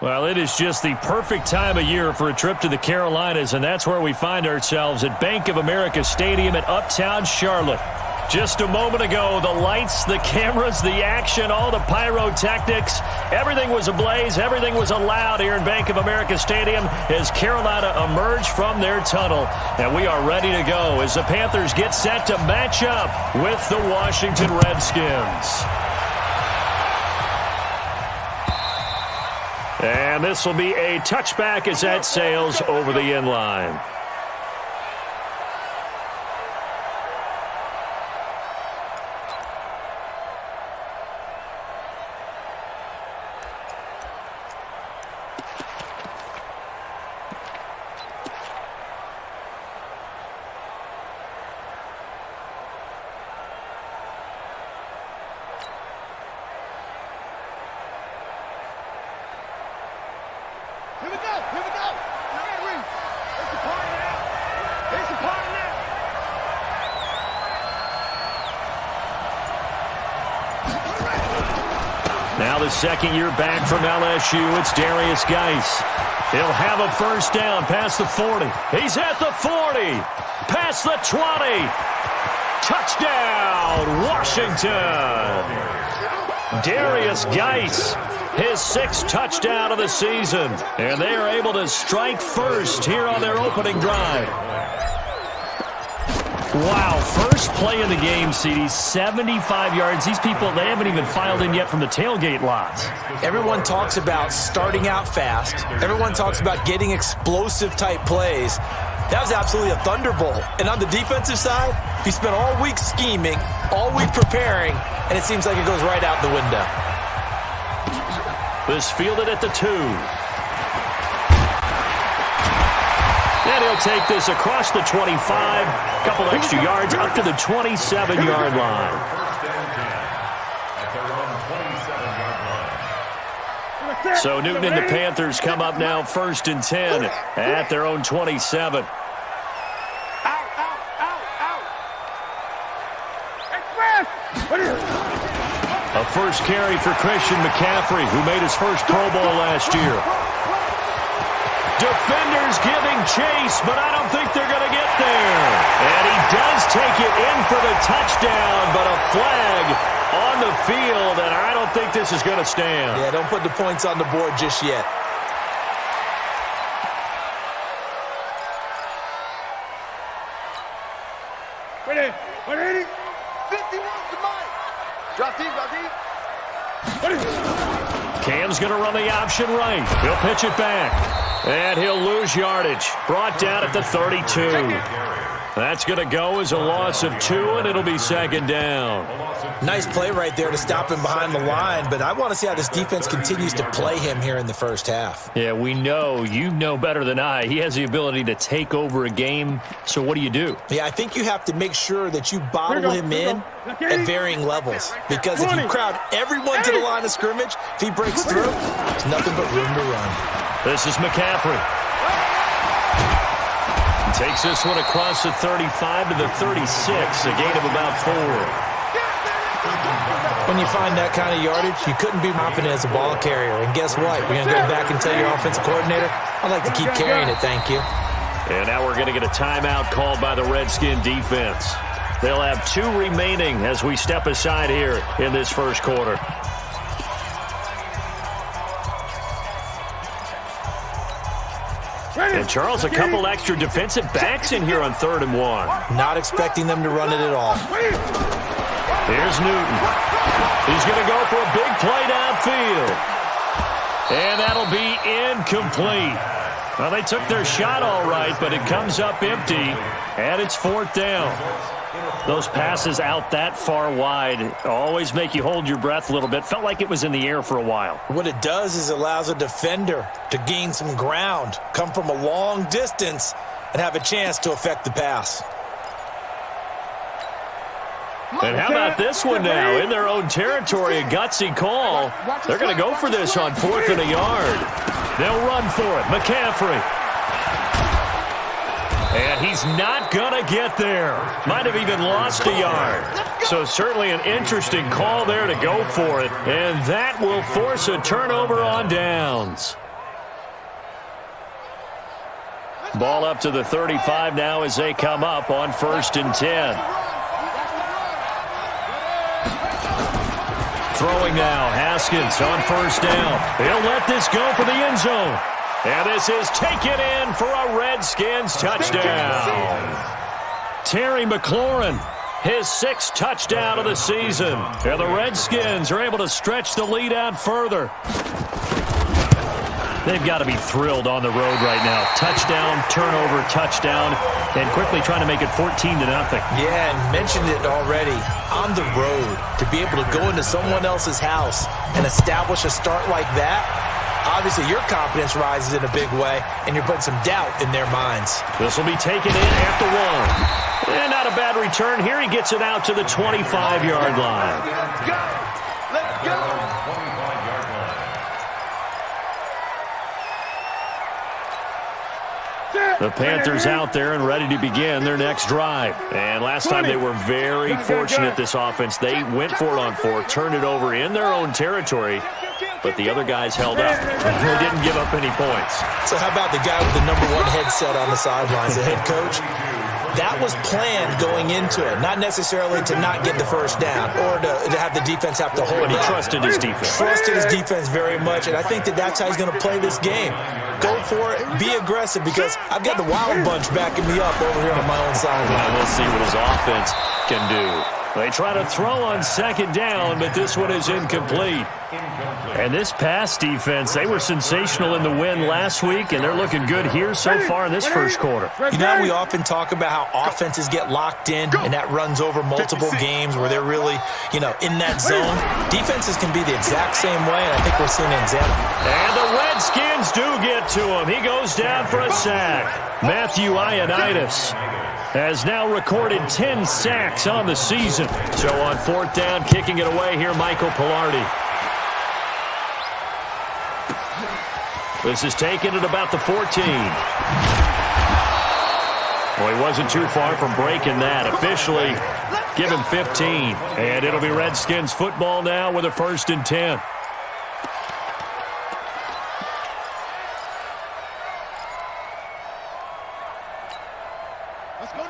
Well, it is just the perfect time of year for a trip to the Carolinas, and that's where we find ourselves at Bank of America Stadium in Uptown Charlotte. Just a moment ago, the lights, the cameras, the action, all the pyrotechnics, everything was ablaze, everything was allowed here in Bank of America Stadium as Carolina emerged from their tunnel. And we are ready to go as the Panthers get set to match up with the Washington Redskins. And this will be a touchback as that sails over the end line. Now the second year back from LSU, it's Darius Geis. He'll have a first down past the 40. He's at the 40. Past the 20. Touchdown, Washington. Darius Geis, his 6th touchdown of the season. And they are able to strike first here on their opening drive. Wow, first play in the game, CD, 75 yards. These people, they haven't even filed in yet from the tailgate lots. Everyone talks about starting out fast. Everyone talks about getting explosive-type plays. That was absolutely a thunderbolt. And on the defensive side, you spent all week scheming, all week preparing, and it seems like it goes right out the window. This fielded at the 2. And he'll take this across the 25, a couple extra yards up to the 27-yard line. So Newton and the Panthers come up now 1st and 10 at their own 27. A first carry for Christian McCaffrey, who made his first Pro Bowl last year. Defenders giving chase, but I don't think they're going to get there. And he does take it in for the touchdown, but a flag on the field, and I don't think this is going to stand. Yeah, don't put the points on the board just yet. Ready, 51 to Mike. Drop deep, drop deep. Cam's going to run the option right. He'll pitch it back. And he'll lose yardage. Brought down at the 32. That's going to go as a loss of 2, and it'll be 2nd down. Nice play right there to stop him behind the line, but I want to see how this defense continues to play him here in the first half. Yeah, we know. You know better than I. He has the ability to take over a game, so what do you do? Yeah, I think you have to make sure that you bottle him in at varying levels, because if you crowd everyone to the line of scrimmage, if he breaks through, there's nothing but room to run. This is McCaffrey. He takes this one across the 35 to the 36, a gain of about 4. When you find that kind of yardage, you couldn't be confident as a ball carrier. And guess what? You're going to go back and tell your offensive coordinator, I'd like to keep carrying it, thank you. And now we're going to get a timeout called by the Redskin defense. They'll have 2 remaining as we step aside here in this first quarter. And, Charles, a couple extra defensive backs in here on 3rd and 1. Not expecting them to run it at all. Here's Newton. He's going to go for a big play downfield. And that'll be incomplete. Well, they took their shot all right, but it comes up empty, and it's 4th down. Those passes out that far wide always make you hold your breath a little bit. Felt like it was in the air for a while. What it does is allows a defender to gain some ground, come from a long distance, and have a chance to affect the pass. And how about this one now? In their own territory, a gutsy call. They're going to go for this on 4th and a yard. They'll run for it. McCaffrey. And he's not going to get there. Might have even lost a yard. So certainly an interesting call there to go for it. And that will force a turnover on downs. Ball up to the 35 now as they come up on 1st and 10. Throwing now, Haskins on 1st down. He'll let this go for the end zone. And this is taken in for a Redskins touchdown. Terry McLaurin, his 6th touchdown of the season. And the Redskins are able to stretch the lead out further. They've got to be thrilled on the road right now. Touchdown, turnover, touchdown, and quickly trying to make it 14-0. Yeah, and mentioned it already. On the road, to be able to go into someone else's house and establish a start like that, obviously your confidence rises in a big way, and you're putting some doubt in their minds. This will be taken in at the 1. And not a bad return here. He gets it out to the 25-yard line. Let's go. Let's go. The Panthers out there and ready to begin their next drive. And last time they were very fortunate, this offense. They went for it on 4, turned it over in their own territory, but the other guys held up. They didn't give up any points. So how about the guy with the #1 headset on the sidelines, the head coach? That was planned going into it, not necessarily to not get the first down or to have the defense have to hold But he up. trusted his defense. Trusted his defense very much, and I think that's how he's going to play this game. Go for it, be aggressive, because I've got the Wild Bunch backing me up over here on my own sideline. We'll see what his offense can do. They try to throw on 2nd down, but this one is incomplete. And this pass defense, they were sensational in the win last week, and they're looking good here so far in this first quarter. You know, we often talk about how offenses get locked in, and that runs over multiple games where they're really, in that zone. Defenses can be the exact same way, and I think we're seeing an example. And the Redskins do get to him. He goes down for a sack. Matthew Ioannidis has now recorded 10 sacks on the season. So on 4th down, kicking it away here, Michael Palardy. This is taken at about the 14. Well, he wasn't too far from breaking that. Officially, give him 15. And it'll be Redskins football now with a 1st and 10.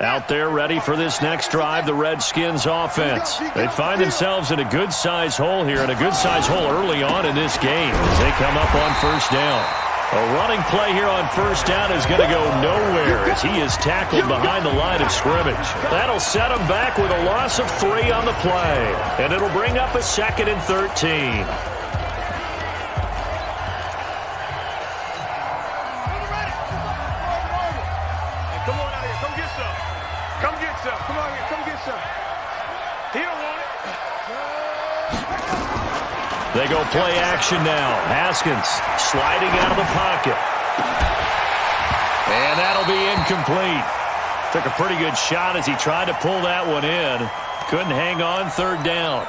Out there ready for this next drive, the Redskins offense. They find themselves in a good-sized hole here, and a good-sized hole early on in this game as they come up on 1st down. A running play here on 1st down is going to go nowhere as he is tackled behind the line of scrimmage. That'll set him back with a loss of 3 on the play, and it'll bring up a 2nd and 13. Come on out here. Come get some. Come get some. Come on here. Come get some. He don't want it. They go play action now. Haskins sliding out of the pocket. And that'll be incomplete. Took a pretty good shot as he tried to pull that one in. Couldn't hang on 3rd down.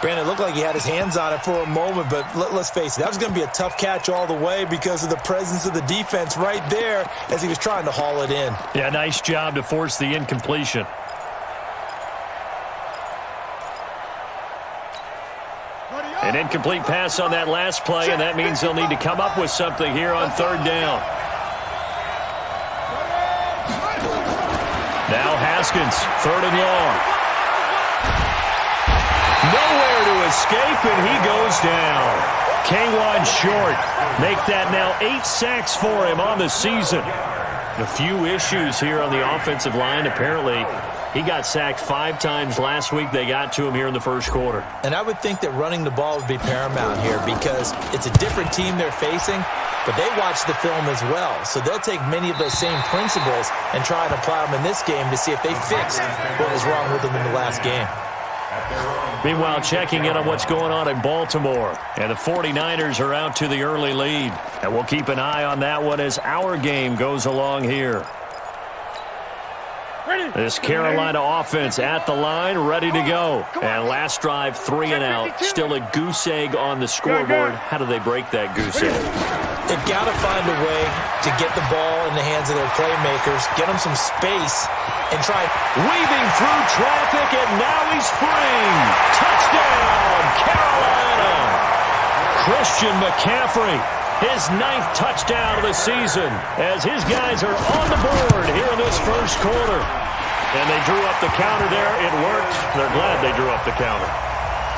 Brandon, it looked like he had his hands on it for a moment, but let's face it, that was going to be a tough catch all the way because of the presence of the defense right there as he was trying to haul it in. Yeah, nice job to force the incompletion. An incomplete pass on that last play, and that means they'll need to come up with something here on 3rd down. Now Haskins, 3rd and long. Nowhere to escape, and he goes down. Kawann Short make that now 8 sacks for him on the season. A few issues here on the offensive line. Apparently, he got sacked 5 times last week. They got to him here in the first quarter. And I would think that running the ball would be paramount here because it's a different team they're facing, but they watch the film as well. So they'll take many of those same principles and try and apply them in this game to see if they fixed what was wrong with them in the last game. Meanwhile, checking in on what's going on in Baltimore. And the 49ers are out to the early lead. And we'll keep an eye on that one as our game goes along here. This Carolina offense at the line, ready to go. And last drive, 3 and out. Still a goose egg on the scoreboard. How do they break that goose egg? They've got to find a way to get the ball in the hands of their playmakers, get them some space, and try. Weaving through traffic, and now he's free. Touchdown, Carolina. Christian McCaffrey His 9th touchdown of the season as his guys are on the board here in this first quarter. And they drew up the counter there. It worked. They're glad they drew up the counter.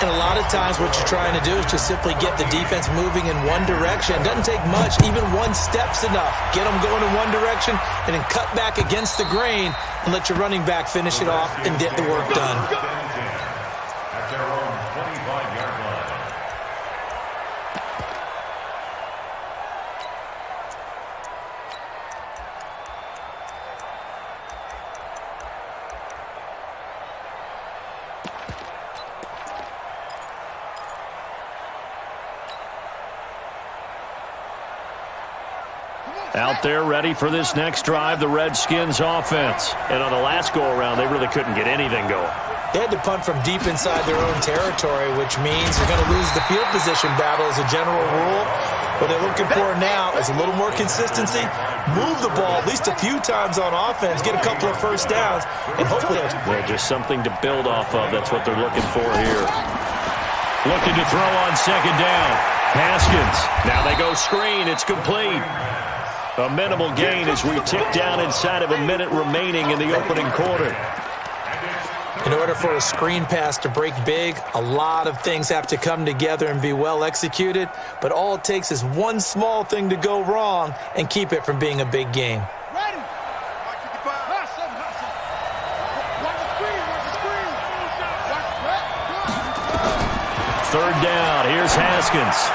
And a lot of times what you're trying to do is just simply get the defense moving in one direction. It doesn't take much. Even one step's enough. Get them going in one direction and then cut back against the grain and let your running back finish it off and get the work done. At their own 25-yard line. Out there ready for this next drive, the Redskins offense. And on the last go-around, they really couldn't get anything going. They had to punt from deep inside their own territory, which means you're going to lose the field position battle as a general rule. What they're looking for now is a little more consistency, move the ball at least a few times on offense, get a couple of first downs, and hopefully... Well, just something to build off of. That's what they're looking for here. Looking to throw on second down. Haskins. Now they go screen. It's complete. A minimal gain as we tick down inside of a minute remaining in the opening quarter. In order for a screen pass to break big, a lot of things have to come together and be well executed, but all it takes is one small thing to go wrong and keep it from being a big game. Ready. Third down. Here's Haskins.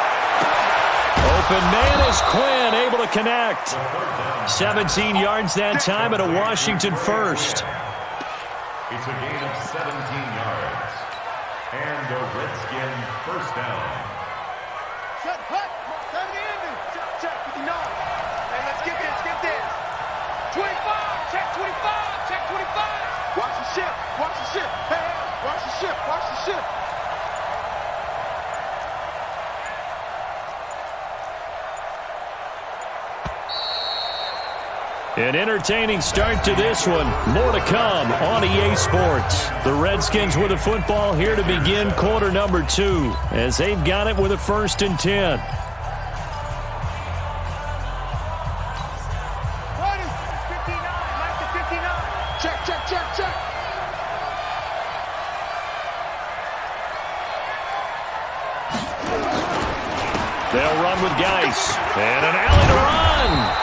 Open man is Quinn, able to connect. 17 yards that time and a Washington first. It's a gain of 17 yards. And a Redskin first down. Shut hut. Turn it in. Check 59. Hey, let's get this. 25. Check 25. Check 25. Watch the ship. Watch the ship. Hey, watch the ship. Watch the ship. An entertaining start to this one. More to come on EA Sports. The Redskins with the football here to begin quarter number 2 as they've got it with a 1st and 10. Ready. 59. Mike to 59. Check. They'll run with Geis. And an alley to run.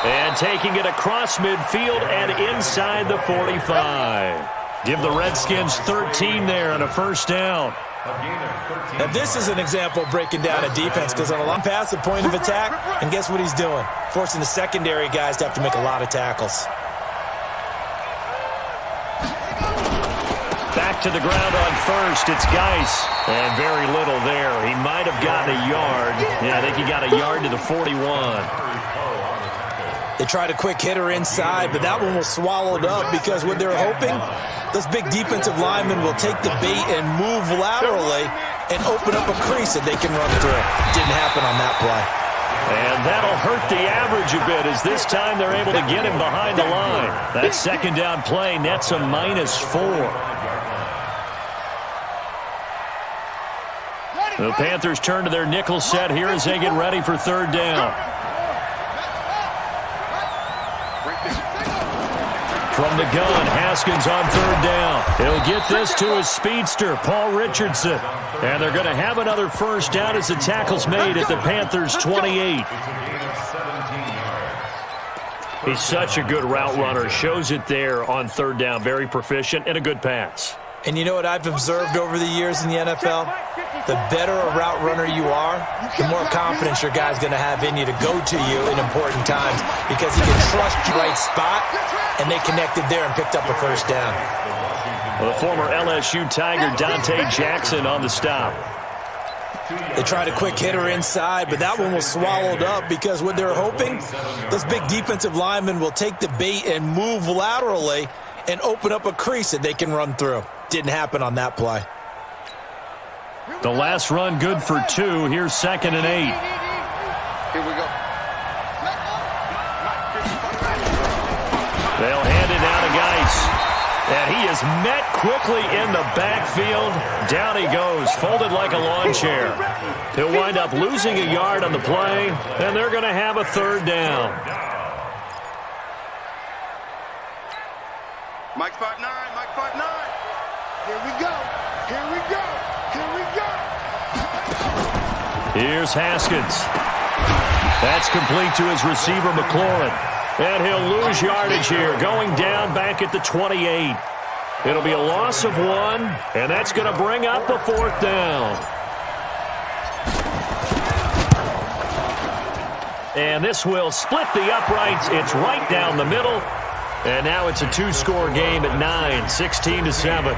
And taking it across midfield and inside the 45. Give the Redskins 13 there on a first down. Now this is an example of breaking down a defense because on a long pass, the point of attack, and guess what he's doing? Forcing the secondary guys to have to make a lot of tackles. Back to the ground on first. It's Geis. And very little there. He might have gotten a yard. Yeah, I think he got a yard to the 41. They tried a quick hitter inside, but that one was swallowed up because what they're hoping, those big defensive linemen will take the bait and move laterally and open up a crease that they can run through. Didn't happen on that play. And that'll hurt the average a bit as this time they're able to get him behind the line. That second down play nets a -4. The Panthers turn to their nickel set here as they get ready for third down. From the gun, Haskins on third down. He'll get this to his speedster, Paul Richardson. And they're going to have another first down as the tackle's made at the Panthers' 28. He's such a good route runner. Shows it there on third down. Very proficient and a good pass. And you know what I've observed over the years in the NFL? The better a route runner you are, the more confidence your guy's going to have in you to go to you in important times because he can trust the right spot, and they connected there and picked up a first down. Well, the former LSU Tiger Dante Jackson on the stop. They tried a quick hitter inside, but that one was swallowed up because what they're hoping, those big defensive linemen will take the bait and move laterally and open up a crease that they can run through. Didn't happen on that play. The last run good for 2. Here's 2nd and 8. Here we go. They'll hand it down to Geis. And he is met quickly in the backfield. Down he goes, folded like a lawn chair. He'll wind up losing a yard on the play, and they're going to have a third down. Mike 5'9", Mike 5'9". Here we go. Here we go. Here we go. Here's Haskins. That's complete to his receiver, McLaurin. And he'll lose yardage here, going down back at the 28. It'll be a loss of 1, and that's going to bring up a fourth down. And this will split the uprights. It's right down the middle. And now it's a two-score game at 9, 16-7.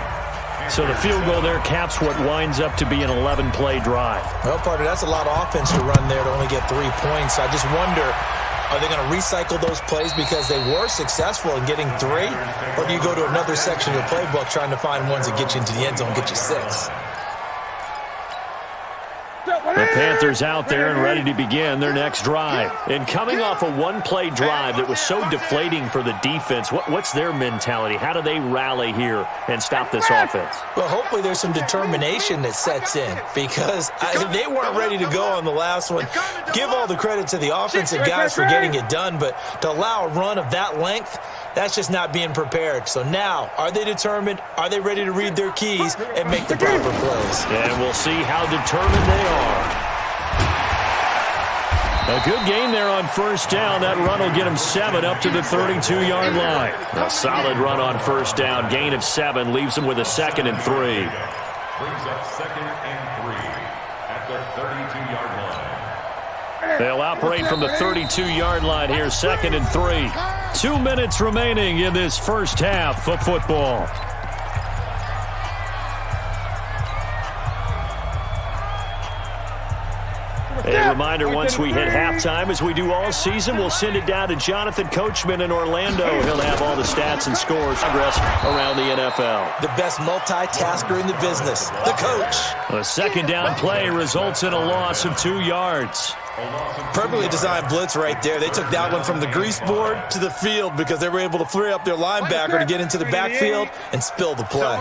So the field goal there caps what winds up to be an 11-play drive. Well, partner, that's a lot of offense to run there to only get 3 points. I just wonder, are they going to recycle those plays because they were successful in getting 3? Or do you go to another section of your playbook trying to find ones that get you into the end zone and get you 6? The Panthers out there and ready to begin their next drive. And coming off a one-play drive that was so deflating for the defense, what's their mentality? How do they rally here and stop this offense? Well, hopefully there's some determination that sets in because they weren't ready to go on the last one. Give all the credit to the offensive guys for getting it done, but to allow a run of that length, that's just not being prepared. So now, are they determined? Are they ready to read their keys and make the proper plays? And we'll see how determined they are. A good gain there on first down. That run will get him 7 up to the 32-yard line. A solid run on first down. Gain of 7 leaves him with a 2nd and 3. Brings up 2nd and 3 at the 32-yard line. They'll operate from the 32-yard line here, 2nd and 3. 2 minutes remaining in this first half of football. A reminder, once we hit halftime, as we do all season, we'll send it down to Jonathan Coachman in Orlando. He'll have all the stats and scores progress around the NFL. The best multitasker in the business, the coach. A second down play results in a loss of 2 yards. Perfectly designed blitz right there. They took that one from the grease board to the field because they were able to free up their linebacker to get into the backfield and spill the play.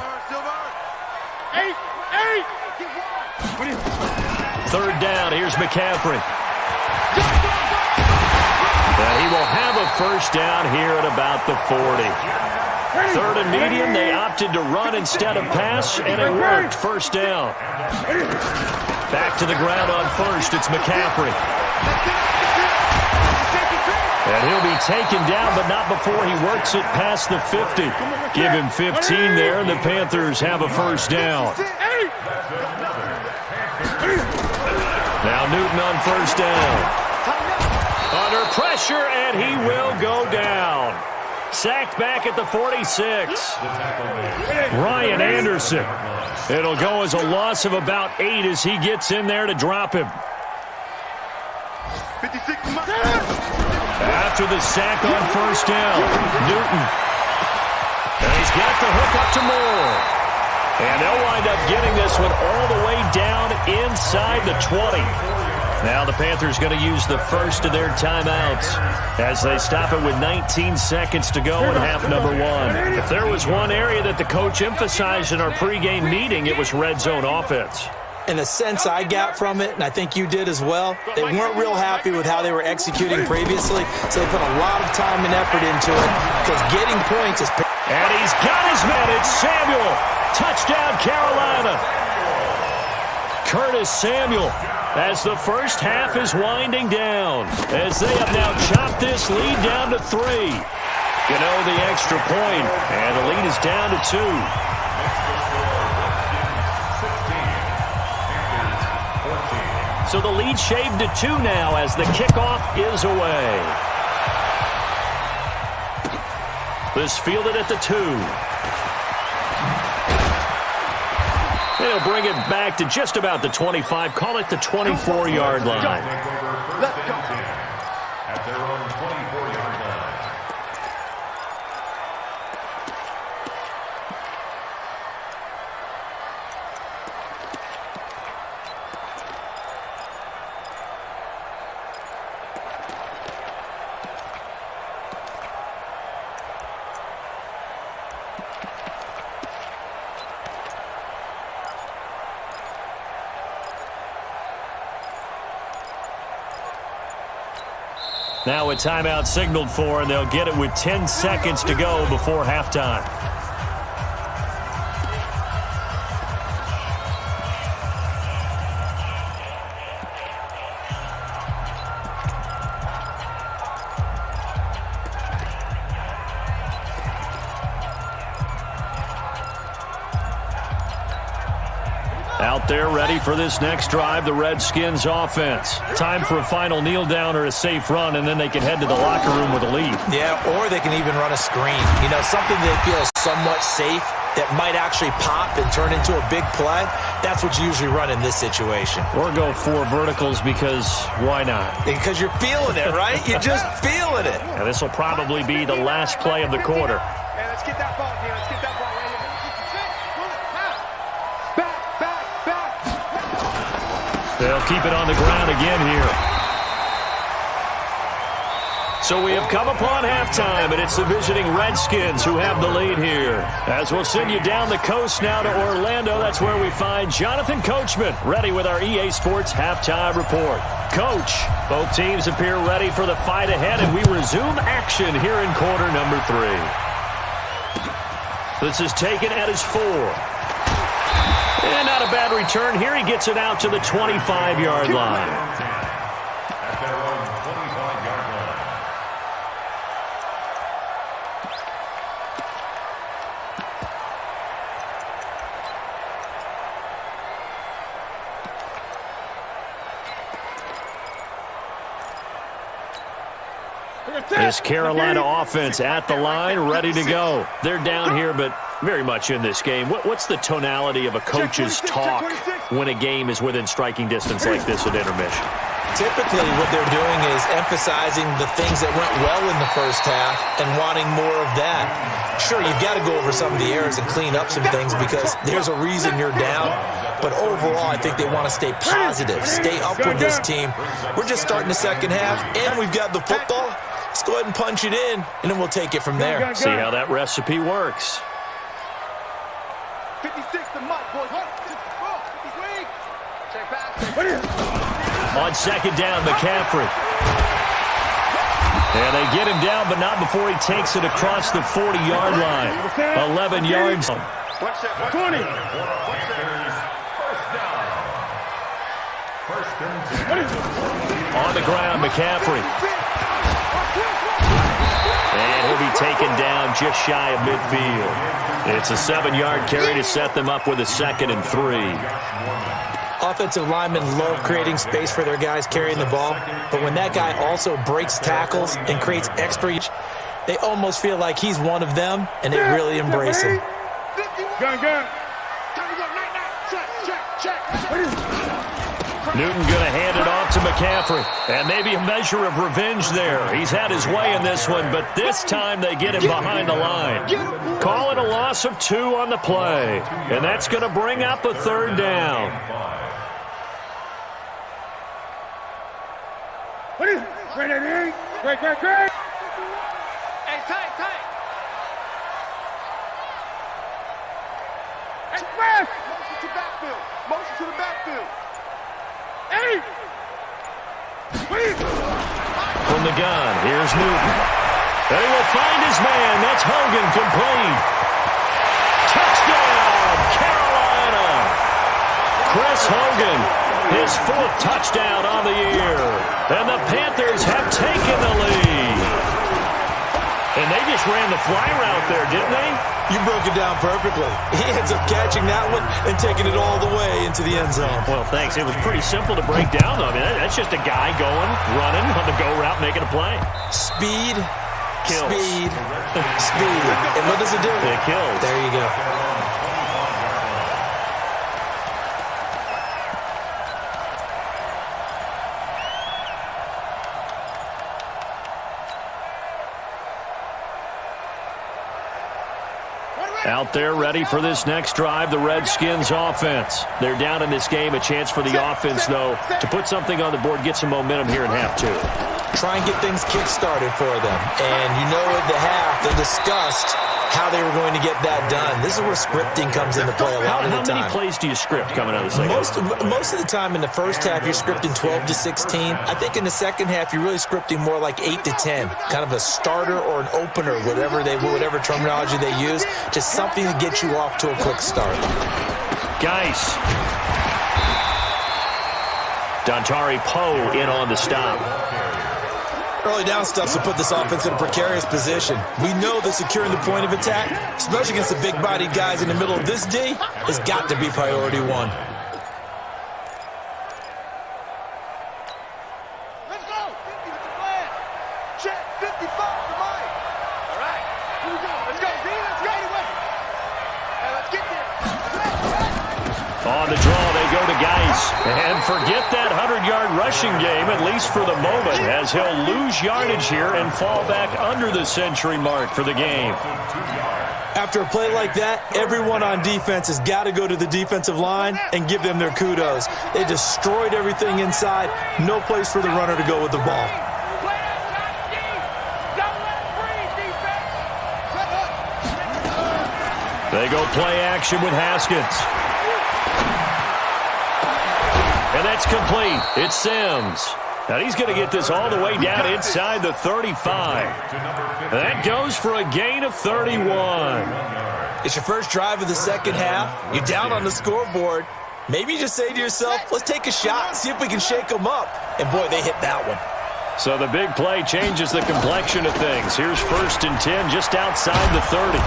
Third down, here's McCaffrey. And he will have a first down here at about the 40. 3rd and medium, they opted to run instead of pass, and it worked. First down. Back to the ground on first, it's McCaffrey. And he'll be taken down, but not before he works it past the 50. Give him 15 there, and the Panthers have a first down. Now Newton on first down. Under pressure, and he will go down. Sacked back at the 46. Ryan Anderson. It'll go as a loss of about 8 as he gets in there to drop him. After the sack on first down, Newton. And he's got the hook up to Moore. And they'll wind up getting this one all the way down inside the 20. Now the Panthers going to use the first of their timeouts as they stop it with 19 seconds to go in half number 1. If there was one area that the coach emphasized in our pregame meeting, it was red zone offense. In the sense I got from it, and I think you did as well, they weren't real happy with how they were executing previously, so they put a lot of time and effort into it because getting points is... And he's got his man. It's Samuel. Touchdown, Carolina. Curtis Samuel, as the first half is winding down, as they have now chopped this lead down to 3. The extra point, and the lead is down to 2. So the lead shaved to 2 now as the kickoff is away. This fielded at the 2. They'll bring it back to just about the 25. Call it the 24-yard line. Let's go. At their own 24-yard line. Now a timeout signaled for, and they'll get it with 10 seconds to go before halftime. Out there ready for this next drive, the Redskins offense. Time for a final kneel down or a safe run, and then they can head to the locker room with a lead. Yeah, or they can even run a screen. You know, something that feels somewhat safe that might actually pop and turn into a big play. That's what you usually run in this situation. Or go 4 verticals because why not? Because you're feeling it, right? You're just feeling it. And this will probably be the last play of the quarter. Hey, let's get that ball here. Let's get that ball right here. They'll keep it on the ground again here. So we have come upon halftime, and it's the visiting Redskins who have the lead here. As we'll send you down the coast now to Orlando, that's where we find Jonathan Coachman, ready with our EA Sports halftime report. Coach, both teams appear ready for the fight ahead, and we resume action here in quarter number 3. This is taken at his 4. And not a bad return here. He gets it out to the 25-yard line. At their own 25-yard line. This Carolina offense at the line, ready to go. They're down here, but very much in this game. What's the tonality of a coach's talk when a game is within striking distance like this at intermission? Typically, what they're doing is emphasizing the things that went well in the first half and wanting more of that. Sure, you've got to go over some of the errors and clean up some things because there's a reason you're down. But overall, I think they want to stay positive, stay up with this team. We're just starting the second half, and we've got the football. Let's go ahead and punch it in, and then we'll take it from there. See how that recipe works. 56 to Mike, boys. Check back. On second down, McCaffrey. And they get him down, but not before he takes it across the 40-yard line. 11 yards. 20. On the ground, McCaffrey. And he'll be taken down just shy of midfield. It's a 7-yard carry to set them up with a 2nd and 3. Offensive linemen love creating space for their guys carrying the ball, but when that guy also breaks tackles and creates extra, they almost feel like he's one of them, and they really embrace him. Gun. Newton going to hand it off to McCaffrey. And maybe a measure of revenge there. He's had his way in this one, but this time they get him behind the line. Call it a loss of 2 on the play. And that's going to bring up a 3rd down. Great. Hey, tight. Express. Motion to the backfield. Hey. From the gun, here's Newton. And he will find his man. That's Hogan, complete. Touchdown, Carolina. Chris Hogan, his 4th touchdown on the year. And the Panthers have taken the lead. And they just ran the fly route there, didn't they? You broke it down perfectly. He ends up catching that one and taking it all the way into the end zone. Well, thanks. It was pretty simple to break down, though. I mean, that's just a guy going, running on the go route, making a play. Speed, Kills. speed. And what does it do? It kills. There you go. Out there ready for this next drive, the Redskins offense. They're down in this game. A chance for the offense, though, to put something on the board, get some momentum here in half 2. try and get things kick-started for them. And you know at the half, they discussed how they were going to get that done. This is where scripting comes into play a lot of the time. How many plays do you script coming out of the second? Most of the time in the first half, you're scripting 12 to 16. I think in the second half, you're really scripting more like 8 to 10, kind of a starter or an opener, whatever terminology they use, just something to get you off to a quick start. Geis. Dontari Poe in on the stop. Early down stuff to put this offense in a precarious position. We know that securing the point of attack, especially against the big-bodied guys in the middle of this D, has got to be priority one. Let's go. 50 with the plan. Check. 55 to Mike. All right. Here we go. Let's go. D, let's go. And let's get there. On the draw, they go to Geis. And forget that 100-yard rushing game, at least for the moment, as he'll lose yardage here and fall back under the century mark for the game. After a play like that, everyone on defense has got to go to the defensive line and give them their kudos. They destroyed everything inside. No place for the runner to go with the ball. Play outside, D. Don't let it breathe, defense. They go play action with Haskins. And that's complete. It's Sims. Now he's going to get this all the way down inside the 35. That goes for a gain of 31. It's your first drive of the second half. You're down on the scoreboard. Maybe you just say to yourself, let's take a shot, see if we can shake them up. And boy, they hit that one. So the big play changes the complexion of things. Here's 1st and 10 just outside the 30.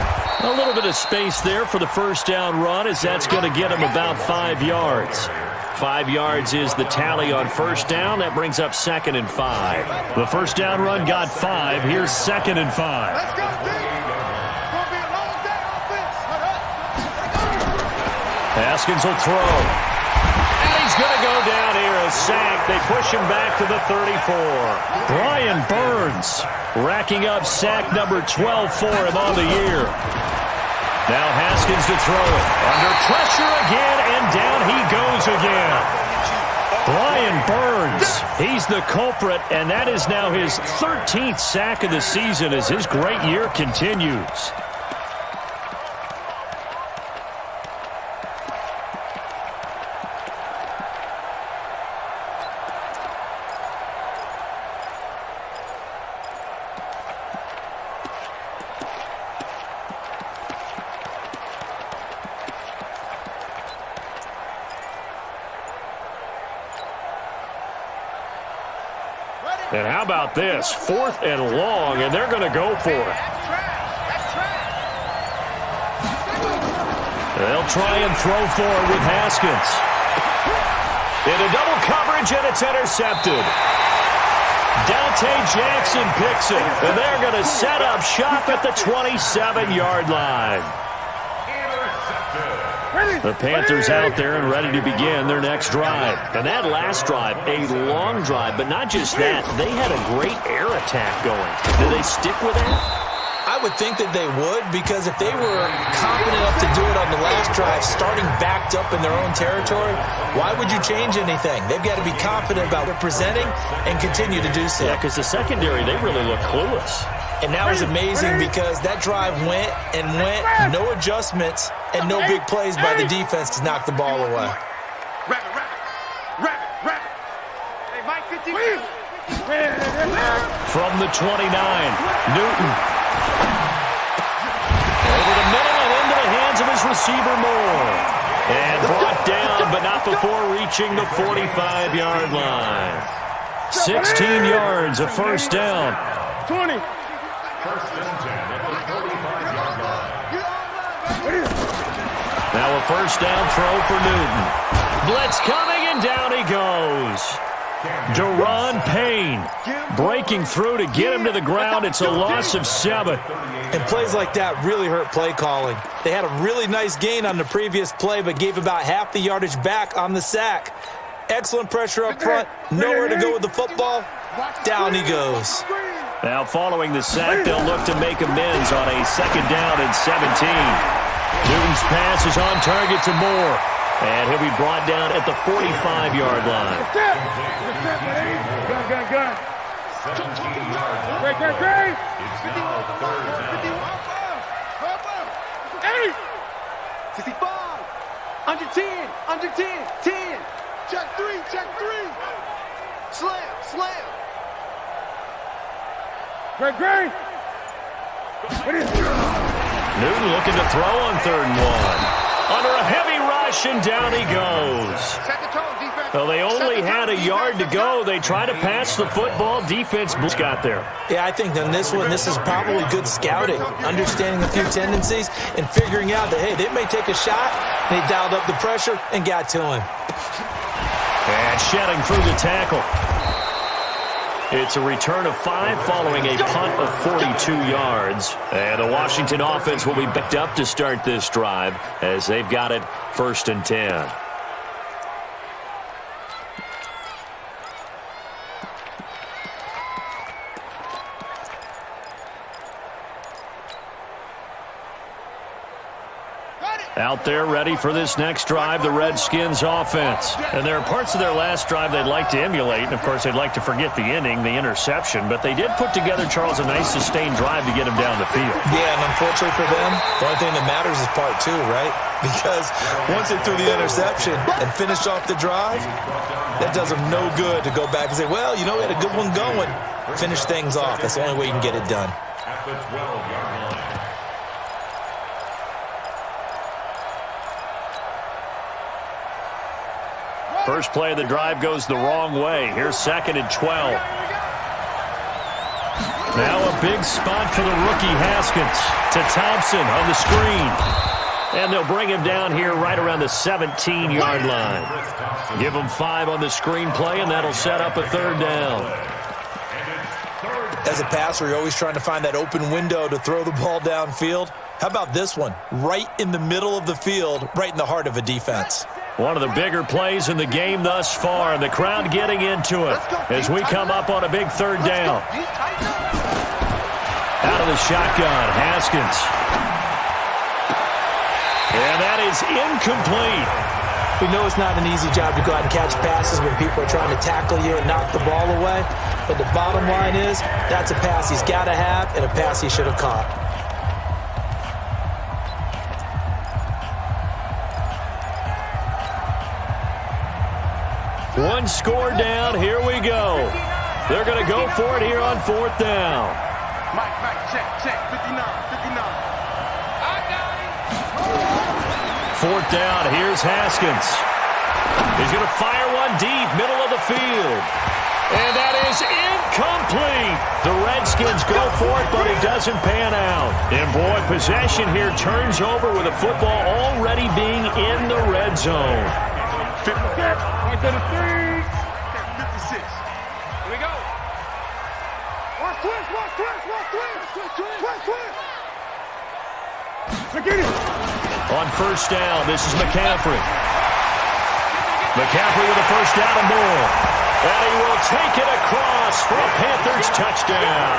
A little bit of space there for the first down run, as that's going to get him about 5 yards. 5 yards is the tally on first down. That brings up 2nd and 5. The first down run got 5. Here's 2nd and 5. Let's go, D. It's going to be a long day on offense. Haskins will throw. And he's going to go down here, a sack. They push him back to the 34. Brian Burns racking up sack number 12 for him on the year. Now Haskins to throw it. Under pressure again, and down he goes again. Brian Burns, he's the culprit, and that is now his 13th sack of the season as his great year continues. And how about this? 4th and long, and they're going to go for it. They'll try and throw for it with Haskins. Into double coverage, and it's intercepted. Dante Jackson picks it, and they're going to set up shop at the 27-yard line. The Panthers out there and ready to begin their next drive. And that last drive, a long drive, but not just that. They had a great air attack going. Did they stick with that? I would think that they would, because if they were confident enough to do it on the last drive, starting backed up in their own territory, why would you change anything? They've got to be confident about representing and continue to do so. Yeah, because the secondary, they really look clueless. And that was amazing because that drive went and went, no adjustments, and no big plays by the defense to knock the ball away. Rabbit. Hey, Mike, 50. From the 29, Newton. Over the middle and into the hands of his receiver Moore. And brought down, but not before reaching the 45-yard line. 16 yards, a first down. 20. First and 10 at the 45-yard line. Now a first down throw for Newton. Blitz coming, and down he goes. Deron Payne breaking through to get him to the ground. It's a loss of 7. And plays like that really hurt play calling. They had a really nice gain on the previous play, but gave about half the yardage back on the sack. Excellent pressure up front. Nowhere to go with the football. Down he goes. Now following the sack, they'll look to make amends on a 2nd down and 17. Newton's pass is on target to Moore. And he'll be brought down at the 45-yard line. Gun. 17 yards. Great. It's now third down. 8. 65. Under 10. 10. Check 3. Slam. Great. Newton looking to throw on 3rd and 1. Under a heavy rush, and down he goes. Set the tone, defense. Well, they only had a yard to go. They tried to pass the football. Defense got there. Yeah, I think on this one, this is probably good scouting, understanding a few tendencies, and figuring out that, hey, they may take a shot. They dialed up the pressure and got to him. And shedding through the tackle. It's a return of 5 following a punt of 42 yards. And the Washington offense will be backed up to start this drive as they've got it 1st and 10. Out there ready for this next drive, the Redskins offense. And there are parts of their last drive they'd like to emulate, and of course they'd like to forget the inning, the interception, but they did put together, Charles, a nice sustained drive to get him down the field. Yeah, and unfortunately for them, the only thing that matters is part 2, right? Because once they threw the interception and finished off the drive, that does them no good to go back and say, well, you know, we had a good one going. Finish things off. That's the only way you can get it done. At the 12-yard line. First play of the drive goes the wrong way. Here's 2nd and 12. Now a big spot for the rookie Haskins to Thompson on the screen. And they'll bring him down here right around the 17-yard line. Give him 5 on the screen play, and that'll set up a 3rd down. As a passer, you're always trying to find that open window to throw the ball downfield. How about this one? Right in the middle of the field, right in the heart of a defense. One of the bigger plays in the game thus far, and the crowd getting into it as we come up on a big 3rd down. Out of the shotgun, Haskins. And that is incomplete. We know it's not an easy job to go out and catch passes when people are trying to tackle you and knock the ball away. But the bottom line is, that's a pass he's got to have and a pass he should have caught. One score down. Here we go. They're going to go for it here on 4th down. Mike, check. 59. I got it. 4th down. Here's Haskins. He's going to fire one deep, middle of the field. And that is incomplete. The Redskins go for it, but it doesn't pan out. And boy, possession here turns over with the football already being in the red zone. 56. 56. Here we go. Watch twist. On 1st down, this is McCaffrey. McCaffrey with a 1st down and more. And he will take it across for a Panthers touchdown.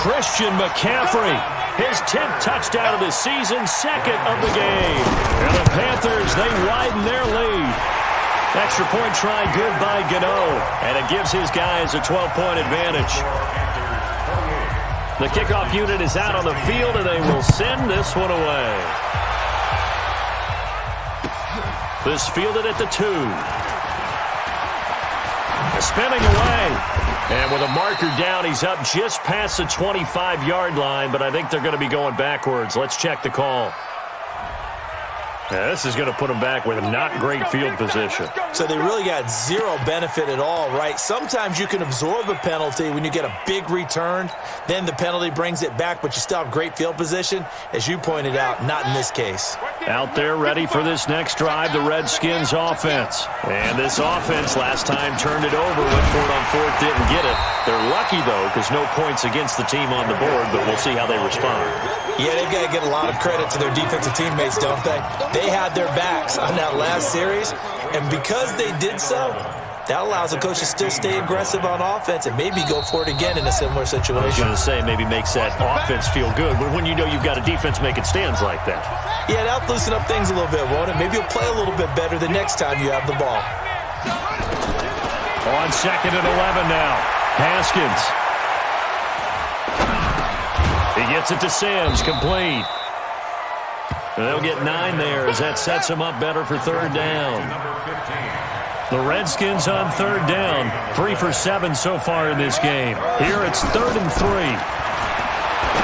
Christian McCaffrey, his 10th touchdown of the season, 2nd of the game. And the Panthers, they widen their lead. Extra point try good by Gano, and it gives his guys a 12-point advantage. The kickoff unit is out on the field, and they will send this one away. This fielded at the 2. Spinning away. And with a marker down, he's up just past the 25-yard line, but I think they're going to be going backwards. Let's check the call. Yeah, this is going to put them back with a not great field position. So they really got zero benefit at all, right? Sometimes you can absorb a penalty when you get a big return. Then the penalty brings it back, but you still have great field position. As you pointed out, not in this case. Out there ready for this next drive, the Redskins offense. And this offense last time turned it over, went for it on 4th, didn't get it. They're lucky, though, because no points against the team on the board, but we'll see how they respond. Yeah, they've got to get a lot of credit to their defensive teammates, don't they? They had their backs on that last series, and because they did so, that allows the coach to still stay aggressive on offense and maybe go for it again in a similar situation. I was going to say, maybe makes that offense feel good, but when you know you've got a defense making stands like that. Yeah, that'll loosen up things a little bit, won't it? Maybe you'll play a little bit better the next time you have the ball. On 2nd and 11 now. Haskins. He gets it to Sims, complete. They'll get 9 there as that sets them up better for third down. The Redskins on third down, 3 for 7 so far in this game. Here it's 3rd and 3.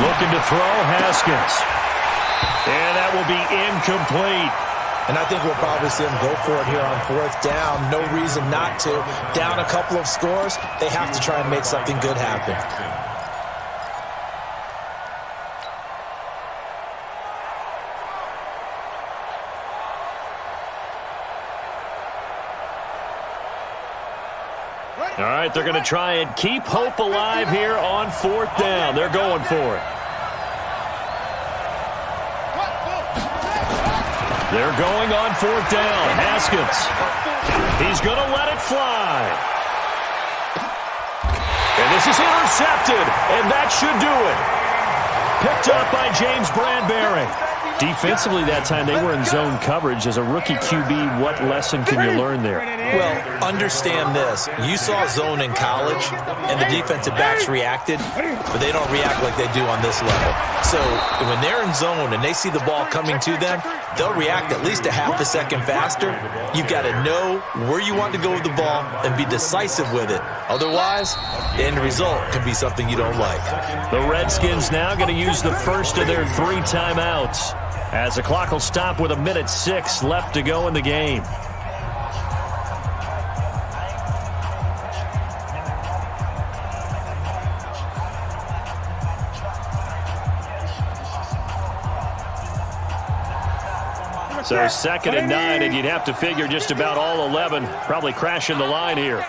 Looking to throw, Haskins. And that will be incomplete. And I think we'll probably see them go for it here on 4th down. No reason not to. Down a couple of scores, they have to try and make something good happen. All right, they're going to try and keep hope alive here on 4th down. They're going for it. They're going on 4th down. Haskins. He's going to let it fly. And this is intercepted, and that should do it. Picked up by James Bradbury. Defensively that time, they were in zone coverage. As a rookie QB, what lesson can you learn there? Well, understand this. You saw zone in college, and the defensive backs reacted, but they don't react like they do on this level. So when they're in zone and they see the ball coming to them, they'll react at least a half a second faster. You've got to know where you want to go with the ball and be decisive with it. Otherwise, the end result can be something you don't like. The Redskins now going to use the first of their 3 timeouts, as the clock will stop with 1:06 left to go in the game. So 2nd and 9, and you'd have to figure just about all 11 probably crashing the line here.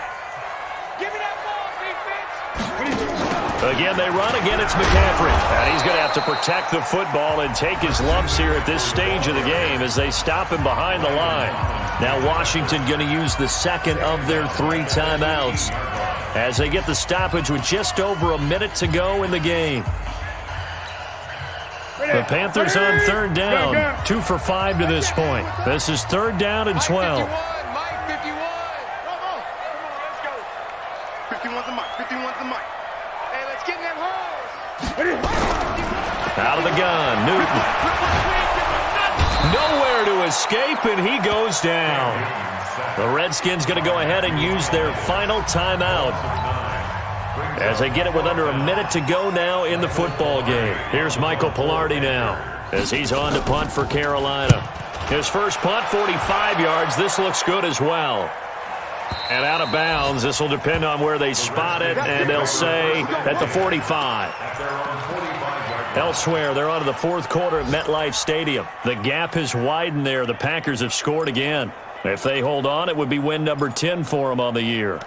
Again, they run. Again, it's McCaffrey. And he's going to have to protect the football and take his lumps here at this stage of the game as they stop him behind the line. Now Washington going to use the 2nd of their 3 timeouts as they get the stoppage with just over a minute to go in the game. The Panthers on 3rd down, 2 for 5 to this point. This is 3rd down and 12. 51's the mic. 51's the mic. Hey, let's get in them holes. Out of the gun, Newton. Nowhere to escape, and he goes down. The Redskins going to go ahead and use their final timeout as they get it with under a minute to go now in the football game. Here's Michael Palardy now as he's on to punt for Carolina. His first punt, 45 yards. This looks good as well. And out of bounds. This will depend on where they spot it, and they'll say at the 45. Elsewhere, they're on to the 4th quarter at MetLife Stadium. The gap has widened there. The Packers have scored again. If they hold on, it would be win number 10 for them on the year.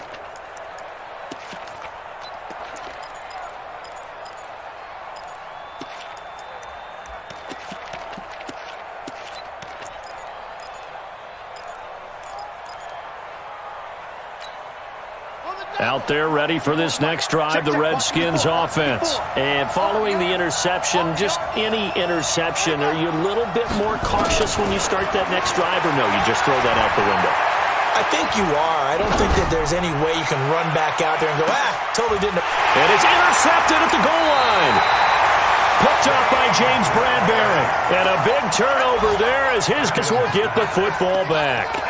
Out there ready for this next drive, the Redskins offense. And following the interception, just any interception, are you a little bit more cautious when you start that next drive, or no, you just throw that out the window? I think you are. I don't think that there's any way you can run back out there and go, totally didn't. And it's intercepted at the goal line. Picked up by James Bradbury. And a big turnover there as his guys will get the football back.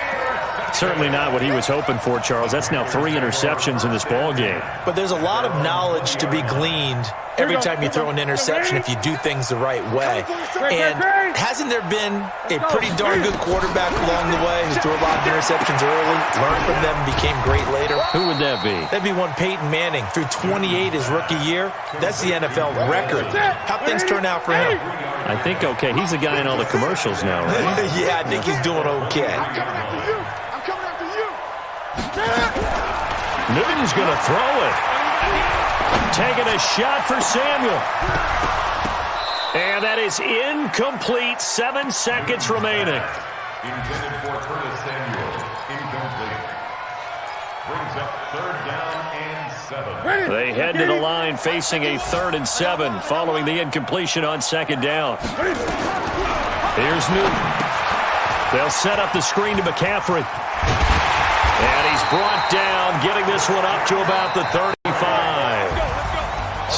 Certainly not what he was hoping for, Charles. That's now 3 interceptions in this ball game. But there's a lot of knowledge to be gleaned every time you throw an interception if you do things the right way. And hasn't there been a pretty darn good quarterback along the way who threw a lot of interceptions early, learned from them, and became great later? Who would that be? That'd be one Peyton Manning. Through 28 his rookie year. That's the NFL record. How'd things turn out for him? I think okay. He's the guy in all the commercials now, right? Yeah, I think he's doing okay. Newton's going to throw it. Taking a shot for Samuel. And that is incomplete. 7 seconds remaining. Intended for Curtis Samuel. Incomplete. Brings up 3rd down and 7. They head to the line facing a 3rd and 7 following the incompletion on 2nd down. Here's Newton. They'll set up the screen to McCaffrey. And he's brought down, getting this one up to about the 35.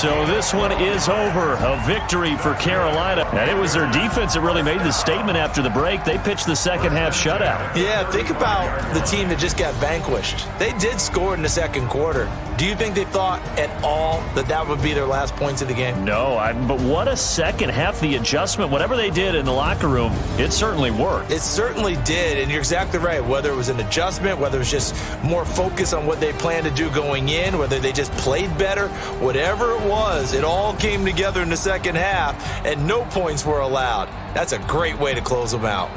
So this one is over. A victory for Carolina. And it was their defense that really made the statement after the break. They pitched the second half shutout. Yeah, think about the team that just got vanquished. They did score in the second quarter. Do you think they thought at all that that would be their last points of the game? No, but what a second half. The adjustment, whatever they did in the locker room, it certainly worked. It certainly did, and you're exactly right. Whether it was an adjustment, whether it was just more focus on what they planned to do going in, whether they just played better, whatever it was, it all came together in the second half, and no points were allowed. That's a great way to close them out.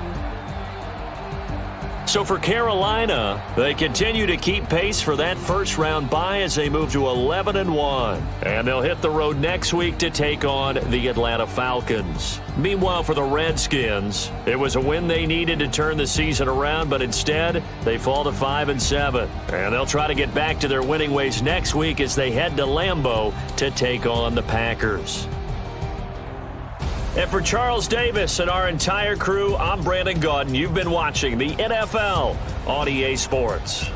So for Carolina, they continue to keep pace for that first-round bye as they move to 11-1. And they'll hit the road next week to take on the Atlanta Falcons. Meanwhile, for the Redskins, it was a win they needed to turn the season around, but instead, they fall to 5-7. And they'll try to get back to their winning ways next week as they head to Lambeau to take on the Packers. And for Charles Davis and our entire crew, I'm Brandon Gaudin. You've been watching the NFL on EA Sports.